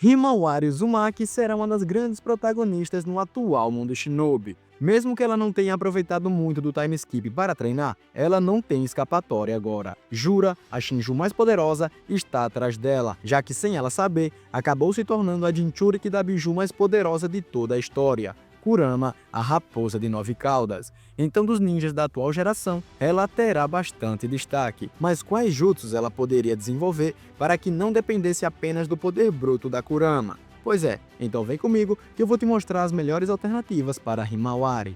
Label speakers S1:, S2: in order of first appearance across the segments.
S1: Himawari Uzumaki será uma das grandes protagonistas no atual mundo shinobi. Mesmo que ela não tenha aproveitado muito do time skip para treinar, ela não tem escapatória agora. Jura, a Shinju mais poderosa, está atrás dela, já que sem ela saber, acabou se tornando a Jinchuriki da Biju mais poderosa de toda a história. Kurama, a raposa de 9 caudas. Então, dos ninjas da atual geração, ela terá bastante destaque. Mas quais jutsus ela poderia desenvolver para que não dependesse apenas do poder bruto da Kurama? Pois é, então vem comigo que eu vou te mostrar as melhores alternativas para Himawari.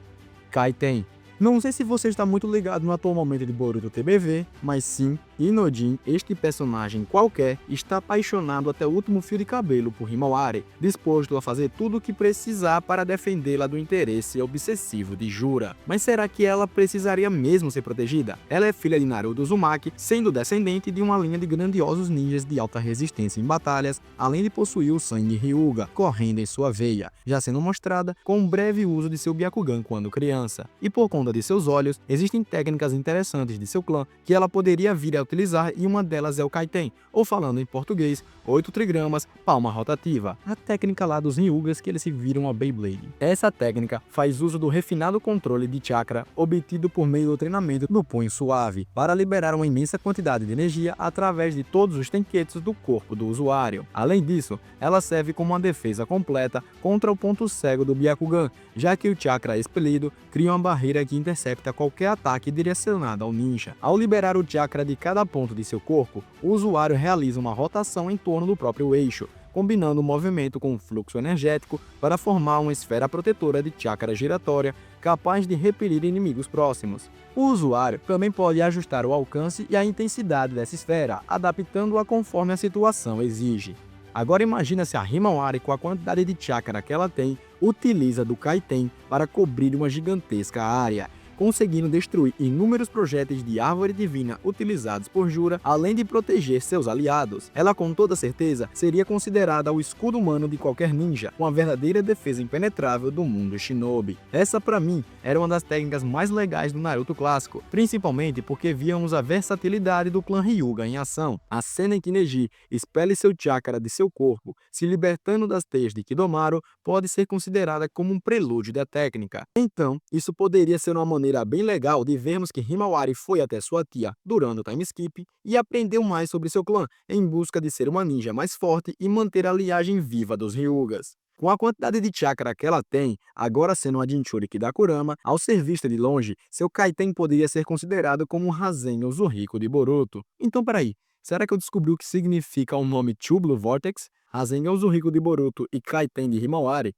S1: Kaiten. Não sei se você está muito ligado no atual momento de Boruto TBV, mas sim, Inojin, este personagem qualquer, está apaixonado até o último fio de cabelo por Himawari, disposto a fazer tudo o que precisar para defendê-la do interesse obsessivo de Jura. Mas será que ela precisaria mesmo ser protegida? Ela é filha de Naruto Uzumaki, sendo descendente de uma linha de grandiosos ninjas de alta resistência em batalhas, além de possuir o sangue Hyuga correndo em sua veia, já sendo mostrada com um breve uso de seu Byakugan quando criança. E por conta de seus olhos, existem técnicas interessantes de seu clã que ela poderia vir a utilizar e uma delas é o Kaiten, ou falando em português, 8 trigramas, palma rotativa, a técnica lá dos Hyugas que eles se viram a Beyblade. Essa técnica faz uso do refinado controle de chakra obtido por meio do treinamento no punho suave, para liberar uma imensa quantidade de energia através de todos os tenketsu do corpo do usuário. Além disso, ela serve como uma defesa completa contra o ponto cego do Byakugan, já que o chakra expelido cria uma barreira que intercepta qualquer ataque direcionado ao ninja. Ao liberar o chakra de cada ponto de seu corpo, o usuário realiza uma rotação em torno do próprio eixo, combinando o movimento com o fluxo energético para formar uma esfera protetora de chakra giratória capaz de repelir inimigos próximos. O usuário também pode ajustar o alcance e a intensidade dessa esfera, adaptando-a conforme a situação exige. Agora imagina se a Himawari, com a quantidade de chakra que ela tem, utiliza do Kaiten para cobrir uma gigantesca área, conseguindo destruir inúmeros projéteis de árvore divina utilizados por Jura, além de proteger seus aliados. Ela com toda certeza seria considerada o escudo humano de qualquer ninja, uma verdadeira defesa impenetrável do mundo shinobi. Essa pra mim era uma das técnicas mais legais do Naruto clássico, principalmente porque víamos a versatilidade do clã Hyuga em ação. A cena em que Neji expele seu chakra de seu corpo, se libertando das teias de Kidomaru, pode ser considerada como um prelúdio da técnica. Então, isso poderia ser uma maneira bem legal de vermos que Himawari foi até sua tia durante o time skip e aprendeu mais sobre seu clã, em busca de ser uma ninja mais forte e manter a linhagem viva dos Hyugas. Com a quantidade de chakra que ela tem, agora sendo uma Jinchuriki da Kurama, ao ser vista de longe, seu Kaiten poderia ser considerado como um Rasengan Uzumaki de Boruto. Então peraí, será que eu descobri o que significa o nome Two Blue Vortex, Rasengan Uzumaki de Boruto e Kaiten de Himawari?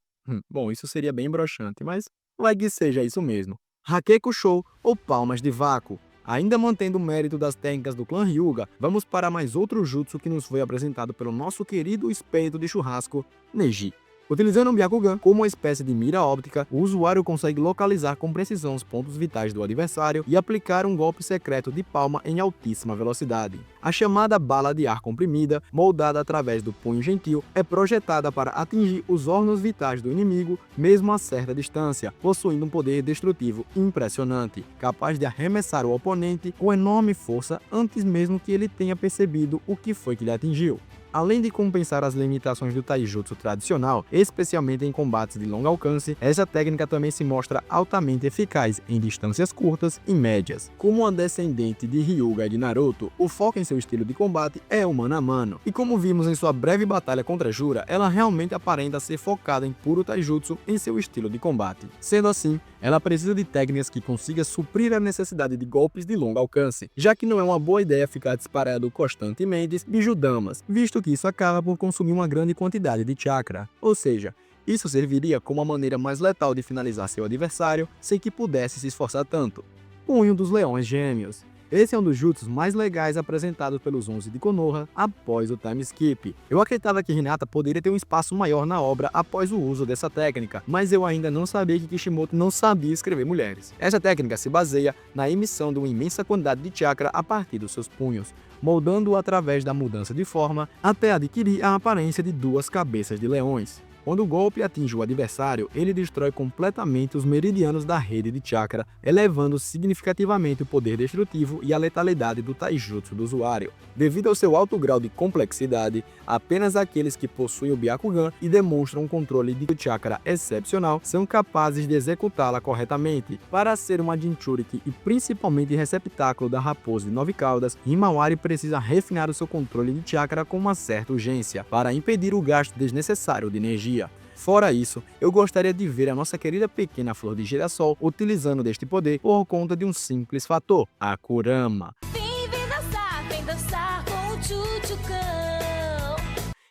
S1: Bom, isso seria bem broxante, mas vai que seja isso mesmo. Hakekusho ou palmas de vácuo. Ainda mantendo o mérito das técnicas do clã Hyuga, vamos para mais outro jutsu que nos foi apresentado pelo nosso querido espeto de churrasco, Neji. Utilizando um Byakugan como uma espécie de mira óptica, o usuário consegue localizar com precisão os pontos vitais do adversário e aplicar um golpe secreto de palma em altíssima velocidade. A chamada bala de ar comprimida, moldada através do punho gentil, é projetada para atingir os órgãos vitais do inimigo, mesmo a certa distância, possuindo um poder destrutivo impressionante, capaz de arremessar o oponente com enorme força antes mesmo que ele tenha percebido o que foi que lhe atingiu. Além de compensar as limitações do taijutsu tradicional, especialmente em combates de longo alcance, essa técnica também se mostra altamente eficaz em distâncias curtas e médias. Como uma descendente de Hyuga e de Naruto, o foco em seu estilo de combate é o mano a mano, e como vimos em sua breve batalha contra Jura, ela realmente aparenta ser focada em puro taijutsu em seu estilo de combate. Sendo assim, ela precisa de técnicas que consigam suprir a necessidade de golpes de longo alcance, já que não é uma boa ideia ficar disparando constantemente bijudamas, visto que isso acaba por consumir uma grande quantidade de chakra. Ou seja, isso serviria como uma maneira mais letal de finalizar seu adversário sem que pudesse se esforçar tanto. Punho dos Leões Gêmeos. Esse é um dos jutsus mais legais apresentados pelos 11 de Konoha após o time skip. Eu acreditava que Hinata poderia ter um espaço maior na obra após o uso dessa técnica, mas eu ainda não sabia que Kishimoto não sabia escrever mulheres. Essa técnica se baseia na emissão de uma imensa quantidade de chakra a partir dos seus punhos, moldando-o através da mudança de forma até adquirir a aparência de duas cabeças de leões. Quando o golpe atinge o adversário, ele destrói completamente os meridianos da rede de chakra, elevando significativamente o poder destrutivo e a letalidade do taijutsu do usuário. Devido ao seu alto grau de complexidade, apenas aqueles que possuem o Byakugan e demonstram um controle de chakra excepcional são capazes de executá-la corretamente. Para ser uma Jinchuriki e principalmente receptáculo da raposa de 9 caudas, Himawari precisa refinar o seu controle de chakra com uma certa urgência, para impedir o gasto desnecessário de energia. Fora isso, eu gostaria de ver a nossa querida pequena flor de girassol utilizando deste poder por conta de um simples fator, a Kurama. Vem dançar com o Chuchucão.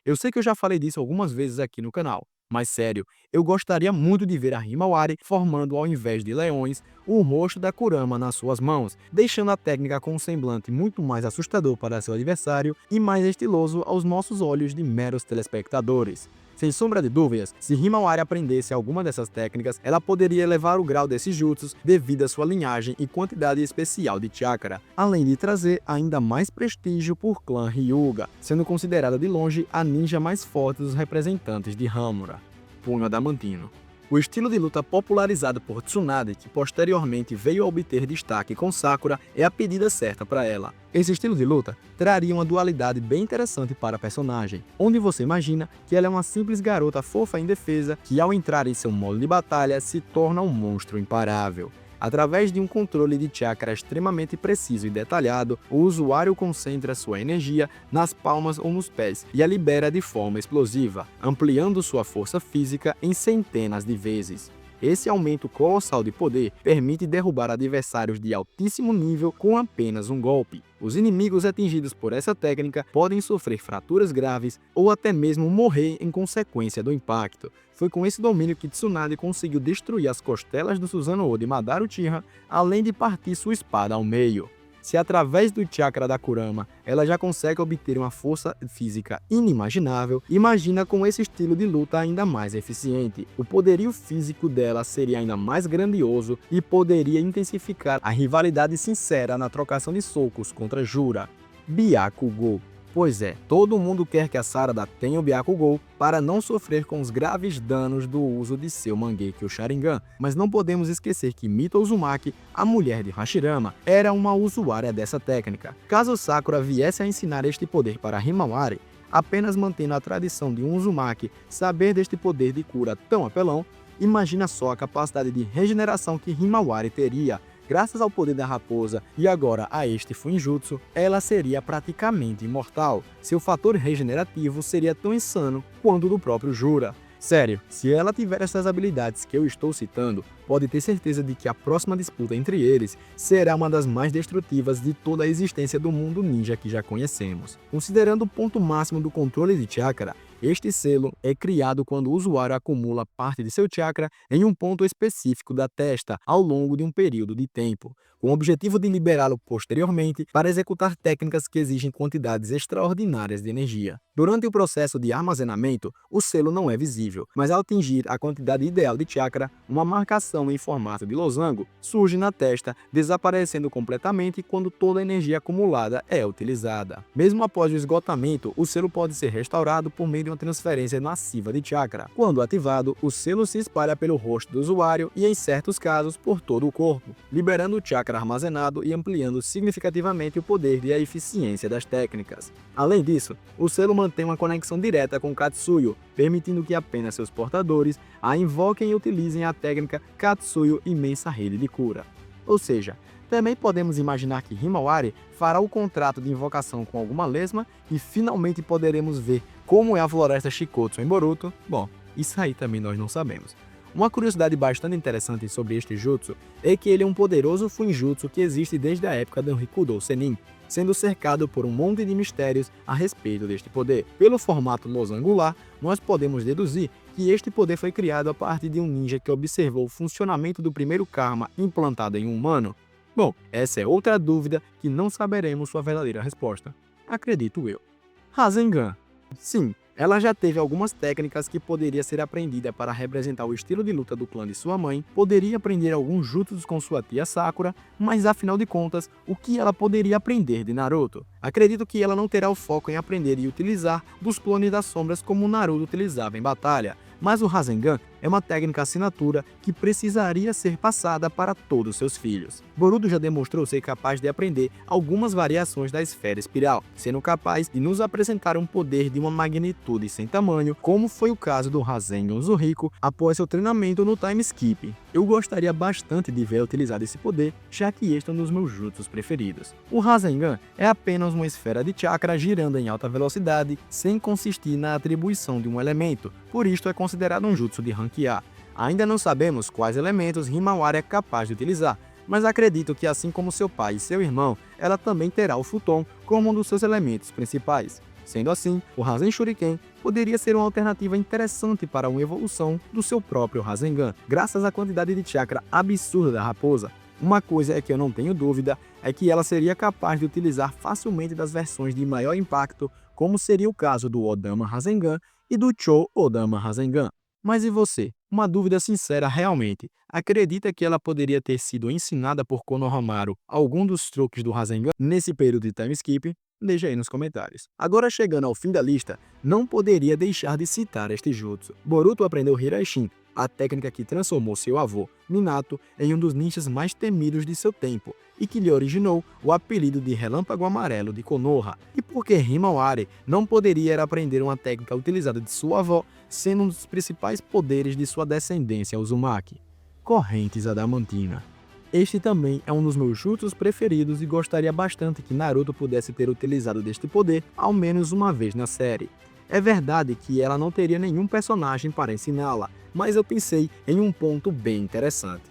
S1: Eu sei que eu já falei disso algumas vezes aqui no canal, mas sério, eu gostaria muito de ver a Himawari formando, ao invés de leões, o rosto da Kurama nas suas mãos, deixando a técnica com um semblante muito mais assustador para seu adversário e mais estiloso aos nossos olhos de meros telespectadores. Sem sombra de dúvidas, se Himawari aprendesse alguma dessas técnicas, ela poderia elevar o grau desses jutsus devido à sua linhagem e quantidade especial de chakra, além de trazer ainda mais prestígio por clã Hyuga, sendo considerada de longe a ninja mais forte dos representantes de Hamura. Punho Adamantino. O estilo de luta popularizado por Tsunade, que posteriormente veio a obter destaque com Sakura, é a pedida certa para ela. Esse estilo de luta traria uma dualidade bem interessante para a personagem, onde você imagina que ela é uma simples garota fofa e indefesa que, ao entrar em seu modo de batalha, se torna um monstro imparável. Através de um controle de chakra extremamente preciso e detalhado, o usuário concentra sua energia nas palmas ou nos pés e a libera de forma explosiva, ampliando sua força física em centenas de vezes. Esse aumento colossal de poder permite derrubar adversários de altíssimo nível com apenas um golpe. Os inimigos atingidos por essa técnica podem sofrer fraturas graves ou até mesmo morrer em consequência do impacto. Foi com esse domínio que Tsunade conseguiu destruir as costelas do Susanoo de Madara Uchiha, além de partir sua espada ao meio. Se através do chakra da Kurama ela já consegue obter uma força física inimaginável, imagina com esse estilo de luta ainda mais eficiente. O poderio físico dela seria ainda mais grandioso e poderia intensificar a rivalidade sincera na trocação de socos contra Jura. Byakugou. Pois é, todo mundo quer que a Sarada tenha o Byakugou para não sofrer com os graves danos do uso de seu Mangekyo Sharingan, mas não podemos esquecer que Mito Uzumaki, a mulher de Hashirama, era uma usuária dessa técnica. Caso Sakura viesse a ensinar este poder para Himawari, apenas mantendo a tradição de um Uzumaki saber deste poder de cura tão apelão, imagina só a capacidade de regeneração que Himawari teria. Graças ao poder da raposa e agora a este Fuinjutsu, ela seria praticamente imortal. Seu fator regenerativo seria tão insano quanto o do próprio Jura. Sério, se ela tiver essas habilidades que eu estou citando, pode ter certeza de que a próxima disputa entre eles será uma das mais destrutivas de toda a existência do mundo ninja que já conhecemos. Considerando o ponto máximo do controle de chakra, este selo é criado quando o usuário acumula parte de seu chakra em um ponto específico da testa ao longo de um período de tempo, com o objetivo de liberá-lo posteriormente para executar técnicas que exigem quantidades extraordinárias de energia. Durante o processo de armazenamento, o selo não é visível, mas ao atingir a quantidade ideal de chakra, uma marcação em formato de losango surge na testa, desaparecendo completamente quando toda a energia acumulada é utilizada. Mesmo após o esgotamento, o selo pode ser restaurado por meio de uma transferência massiva de chakra. Quando ativado, o selo se espalha pelo rosto do usuário e, em certos casos, por todo o corpo, liberando o chakra armazenado e ampliando significativamente o poder e a eficiência das técnicas. Além disso, o selo mantém uma conexão direta com Katsuyo, permitindo que apenas seus portadores a invoquem e utilizem a técnica Katsuyo Imensa Rede de Cura. Ou seja, também podemos imaginar que Himawari fará o contrato de invocação com alguma lesma e finalmente poderemos ver como é a floresta Shikotsu em Boruto. Bom, isso aí também nós não sabemos. Uma curiosidade bastante interessante sobre este jutsu é que ele é um poderoso Fuinjutsu que existe desde a época do Rikudou Sennin, sendo cercado por um monte de mistérios a respeito deste poder. Pelo formato losangular, nós podemos deduzir que este poder foi criado a partir de um ninja que observou o funcionamento do primeiro karma implantado em um humano. Bom, essa é outra dúvida que não saberemos sua verdadeira resposta. Acredito eu. Rasengan. Sim, ela já teve algumas técnicas que poderia ser aprendida para representar o estilo de luta do clã de sua mãe, poderia aprender alguns jutsus com sua tia Sakura, mas afinal de contas, o que ela poderia aprender de Naruto? Acredito que ela não terá o foco em aprender e utilizar dos clones das sombras como Naruto utilizava em batalha, mas o Rasengan é uma técnica assinatura que precisaria ser passada para todos seus filhos. Boruto já demonstrou ser capaz de aprender algumas variações da esfera espiral, sendo capaz de nos apresentar um poder de uma magnitude sem tamanho, como foi o caso do Rasengan Zuhiko após seu treinamento no time skip. Eu gostaria bastante de ver utilizar esse poder, já que este é um dos meus jutsus preferidos. O Rasengan é apenas uma esfera de chakra girando em alta velocidade, sem consistir na atribuição de um elemento, por isto é considerado um jutsu de rank A. Ainda não sabemos quais elementos Himawari é capaz de utilizar, mas acredito que assim como seu pai e seu irmão, ela também terá o Futon como um dos seus elementos principais. Sendo assim, o Rasen Shuriken poderia ser uma alternativa interessante para uma evolução do seu próprio Rasengan, graças à quantidade de chakra absurda da raposa. Uma coisa é que eu não tenho dúvida é que ela seria capaz de utilizar facilmente das versões de maior impacto, como seria o caso do Odama Rasengan e do Cho Odama Rasengan. Mas e você? Uma dúvida sincera realmente. Acredita que ela poderia ter sido ensinada por Konohamaru algum dos truques do Rasengan nesse período de time skip? Deixa aí nos comentários. Agora chegando ao fim da lista, não poderia deixar de citar este jutsu. Boruto aprendeu Hiraishin, a técnica que transformou seu avô, Minato, em um dos ninjas mais temidos de seu tempo, e que lhe originou o apelido de Relâmpago Amarelo de Konoha. E por que Himawari não poderia aprender uma técnica utilizada de sua avó, sendo um dos principais poderes de sua descendência Uzumaki? Correntes Adamantina. Este também é um dos meus jutsus preferidos e gostaria bastante que Naruto pudesse ter utilizado deste poder ao menos uma vez na série. É verdade que ela não teria nenhum personagem para ensiná-la, mas eu pensei em um ponto bem interessante.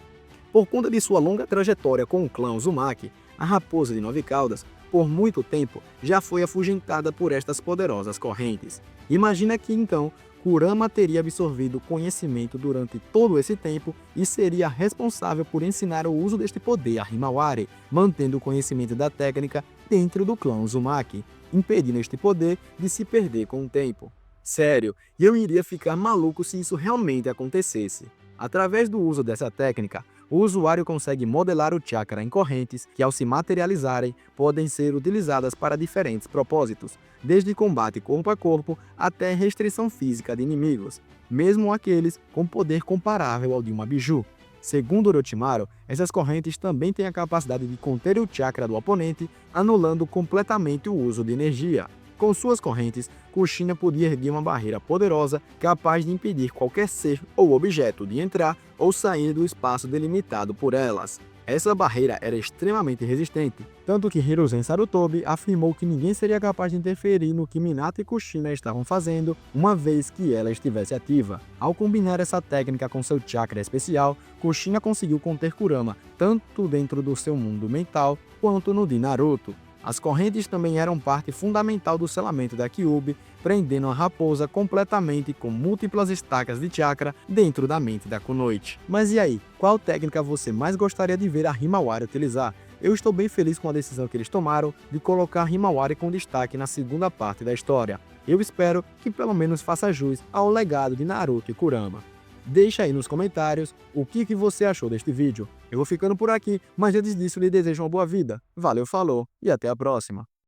S1: Por conta de sua longa trajetória com o clã Uzumaki, a Raposa de Nove Caudas, por muito tempo, já foi afugentada por estas poderosas correntes. Imagina que então Kurama teria absorvido conhecimento durante todo esse tempo e seria responsável por ensinar o uso deste poder a Himawari, mantendo o conhecimento da técnica dentro do clã Uzumaki, impedindo este poder de se perder com o tempo. Sério, eu iria ficar maluco se isso realmente acontecesse. Através do uso dessa técnica, o usuário consegue modelar o chakra em correntes que, ao se materializarem, podem ser utilizadas para diferentes propósitos, desde combate corpo a corpo até restrição física de inimigos, mesmo aqueles com poder comparável ao de uma biju. Segundo Orochimaru, essas correntes também têm a capacidade de conter o chakra do oponente, anulando completamente o uso de energia. Com suas correntes, Kushina podia erguer uma barreira poderosa capaz de impedir qualquer ser ou objeto de entrar ou sair do espaço delimitado por elas. Essa barreira era extremamente resistente, tanto que Hiruzen Sarutobi afirmou que ninguém seria capaz de interferir no que Minato e Kushina estavam fazendo uma vez que ela estivesse ativa. Ao combinar essa técnica com seu chakra especial, Kushina conseguiu conter Kurama tanto dentro do seu mundo mental quanto no de Naruto. As correntes também eram parte fundamental do selamento da Kyuubi, prendendo a raposa completamente com múltiplas estacas de chakra dentro da mente da Kunoichi. Mas e aí, qual técnica você mais gostaria de ver a Himawari utilizar? Eu estou bem feliz com a decisão que eles tomaram de colocar a Himawari com destaque na segunda parte da história. Eu espero que pelo menos faça jus ao legado de Naruto e Kurama. Deixa aí nos comentários o que você achou deste vídeo. Eu vou ficando por aqui, mas antes disso lhe desejo uma boa vida. Valeu, falou e até a próxima.